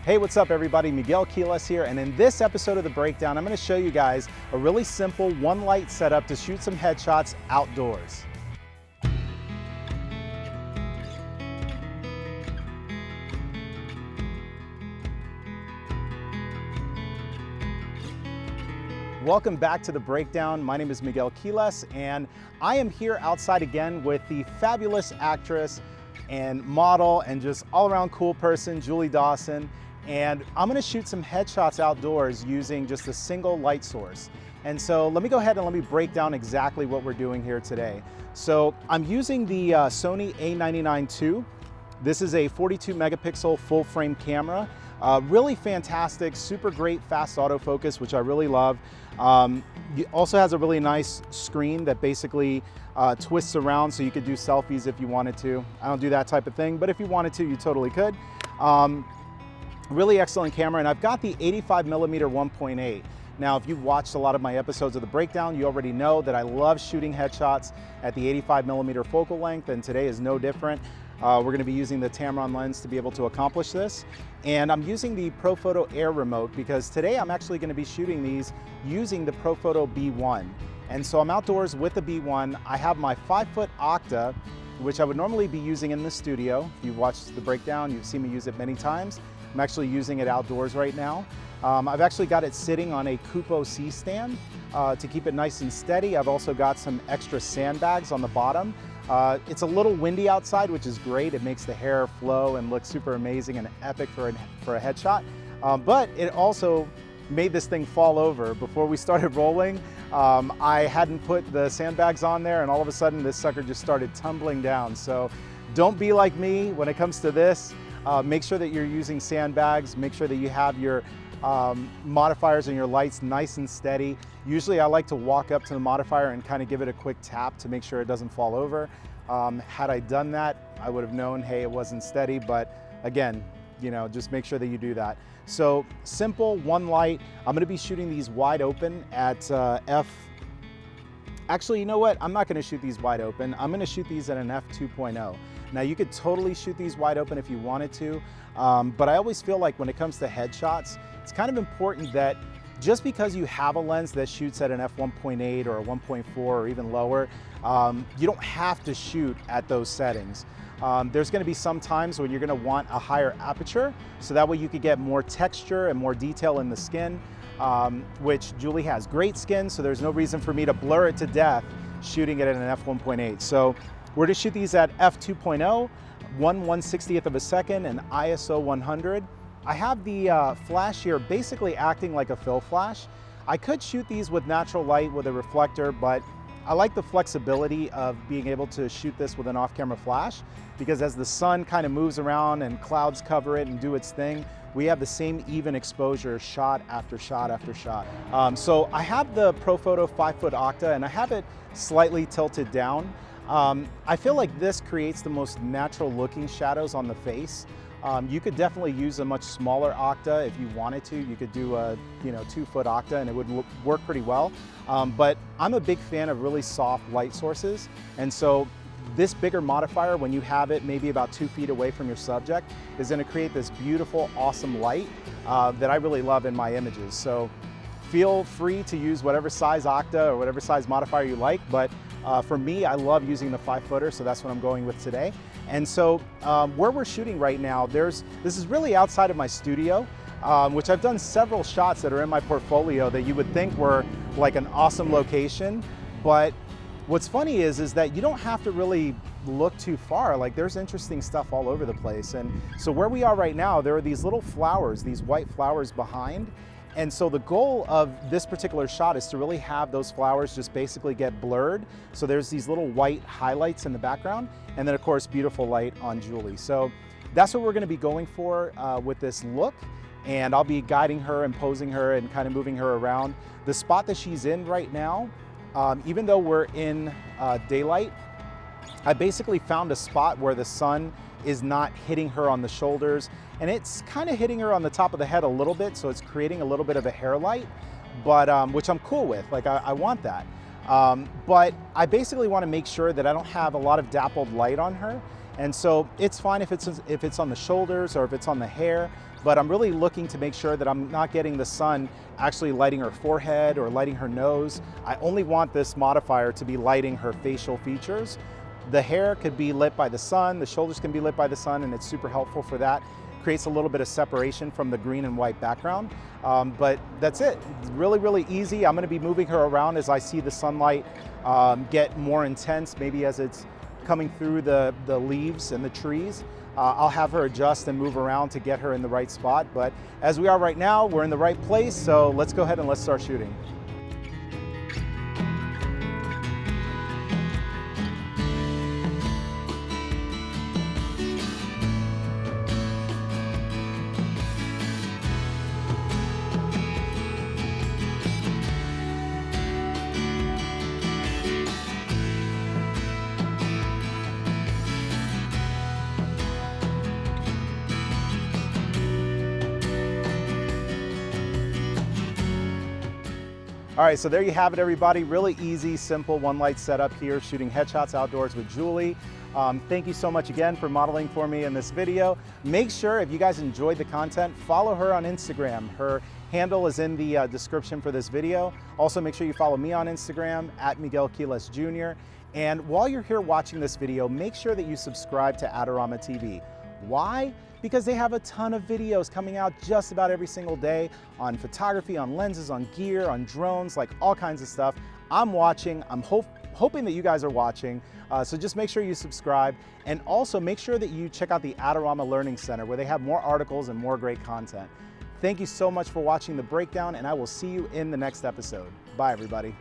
Hey, what's up everybody? Miguel Quiles here, and in this episode of The Breakdown, I'm going to show you guys a really simple one light setup to shoot some headshots outdoors. Welcome back to The Breakdown. My name is Miguel Quiles, and I am here outside again with the fabulous actress and model and just all-around cool person, Julie Dawson. And I'm gonna shoot some headshots outdoors using just a single light source. And so let me go ahead and let me break down exactly what we're doing here today. So I'm using the Sony A99 II. This is a 42 megapixel full frame camera. Really fantastic, super great fast autofocus, which I really love. It also has a really nice screen that basically twists around so you could do selfies if you wanted to. I don't do that type of thing, but if you wanted to, you totally could. Really excellent camera, and I've got the 85mm 1.8. Now, if you've watched a lot of my episodes of The Breakdown, you already know that I love shooting headshots at the 85mm focal length, and today is no different. We're going to be using the Tamron lens to be able to accomplish this. And I'm using the Profoto Air Remote because today I'm actually going to be shooting these using the Profoto B1. And so I'm outdoors with the B1. I have my 5-foot Octa, which I would normally be using in the studio. If you've watched The Breakdown, you've seen me use it many times. I'm actually using it outdoors right now. I've actually got it sitting on a Cupo C stand to keep it nice and steady. I've also got some extra sandbags on the bottom. It's a little windy outside, which is great. It makes the hair flow and look super amazing and epic for a headshot. But it also made this thing fall over. Before we started rolling, I hadn't put the sandbags on there, and all of a sudden this sucker just started tumbling down. So don't be like me when it comes to this. Make sure that you're using sandbags. Make sure that you have your modifiers and your lights nice and steady. Usually I like to walk up to the modifier and kind of give it a quick tap to make sure it doesn't fall over. Had I done that, I would have known, hey, it wasn't steady, but again, you know, just make sure that you do that. So simple, one light. I'm gonna be shooting these wide open at Actually, you know what? I'm not gonna shoot these wide open. I'm gonna shoot these at an f2.0. Now you could totally shoot these wide open if you wanted to, but I always feel like when it comes to headshots, it's kind of important that just because you have a lens that shoots at an f1.8 or a 1.4 or even lower, you don't have to shoot at those settings. There's gonna be some times when you're gonna want a higher aperture, so that way you could get more texture and more detail in the skin, which Julie has great skin, so there's no reason for me to blur it to death shooting it at an f1.8. So we're gonna shoot these at f2.0, 1/160th of a second, and ISO 100. I have the flash here basically acting like a fill flash. I could shoot these with natural light with a reflector, but I like the flexibility of being able to shoot this with an off-camera flash, because as the sun kind of moves around and clouds cover it and do its thing, we have the same even exposure shot after shot after shot. So I have the Profoto 5-foot Octa, and I have it slightly tilted down. I feel like this creates the most natural looking shadows on the face. You could definitely use a much smaller Octa if you wanted to. You could do a 2-foot Octa and it would work pretty well. But I'm a big fan of really soft light sources. And so this bigger modifier, when you have it maybe about 2 feet away from your subject, is gonna create this beautiful, awesome light that I really love in my images. So feel free to use whatever size Octa or whatever size modifier you like, but for me, I love using the 5-footer, so that's what I'm going with today. And so where we're shooting right now, this is really outside of my studio, which I've done several shots that are in my portfolio that you would think were like an awesome location. But what's funny is that you don't have to really look too far. Like, there's interesting stuff all over the place. And so where we are right now, there are these little flowers, these white flowers behind. And so the goal of this particular shot is to really have those flowers just basically get blurred. So there's these little white highlights in the background, and then of course, beautiful light on Julie. So that's what we're gonna be going for with this look. And I'll be guiding her and posing her and kind of moving her around. The spot that she's in right now, even though we're in daylight, I basically found a spot where the sun is not hitting her on the shoulders, and it's kind of hitting her on the top of the head a little bit, so it's creating a little bit of a hair light, but which I'm cool with. Like, I want that. But I basically want to make sure that I don't have a lot of dappled light on her, And so it's fine if it's on the shoulders or if it's on the hair, but I'm really looking to make sure that I'm not getting the sun actually lighting her forehead or lighting her nose. I only want this modifier to be lighting her facial features. The hair could be lit by the sun, the shoulders can be lit by the sun, and it's super helpful for that. Creates a little bit of separation from the green and white background, but that's it. It's really, really easy. I'm gonna be moving her around as I see the sunlight get more intense, maybe as it's coming through the leaves and the trees. I'll have her adjust and move around to get her in the right spot, but as we are right now, we're in the right place, so let's go ahead and let's start shooting. All right, so there you have it, everybody. Really easy, simple one light setup here, shooting headshots outdoors with Julie. Thank you so much again for modeling for me in this video. Make sure, if you guys enjoyed the content, follow her on Instagram. Her handle is in the description for this video. Also, make sure you follow me on Instagram, @Miguel Quiles Jr. And while you're here watching this video, make sure that you subscribe to Adorama TV. Why? Because they have a ton of videos coming out just about every single day on photography, on lenses, on gear, on drones, like all kinds of stuff. I'm watching, I'm hoping that you guys are watching, so just make sure you subscribe, and also make sure that you check out the Adorama Learning Center where they have more articles and more great content. Thank you so much for watching the breakdown, and I will see you in the next episode. Bye, everybody.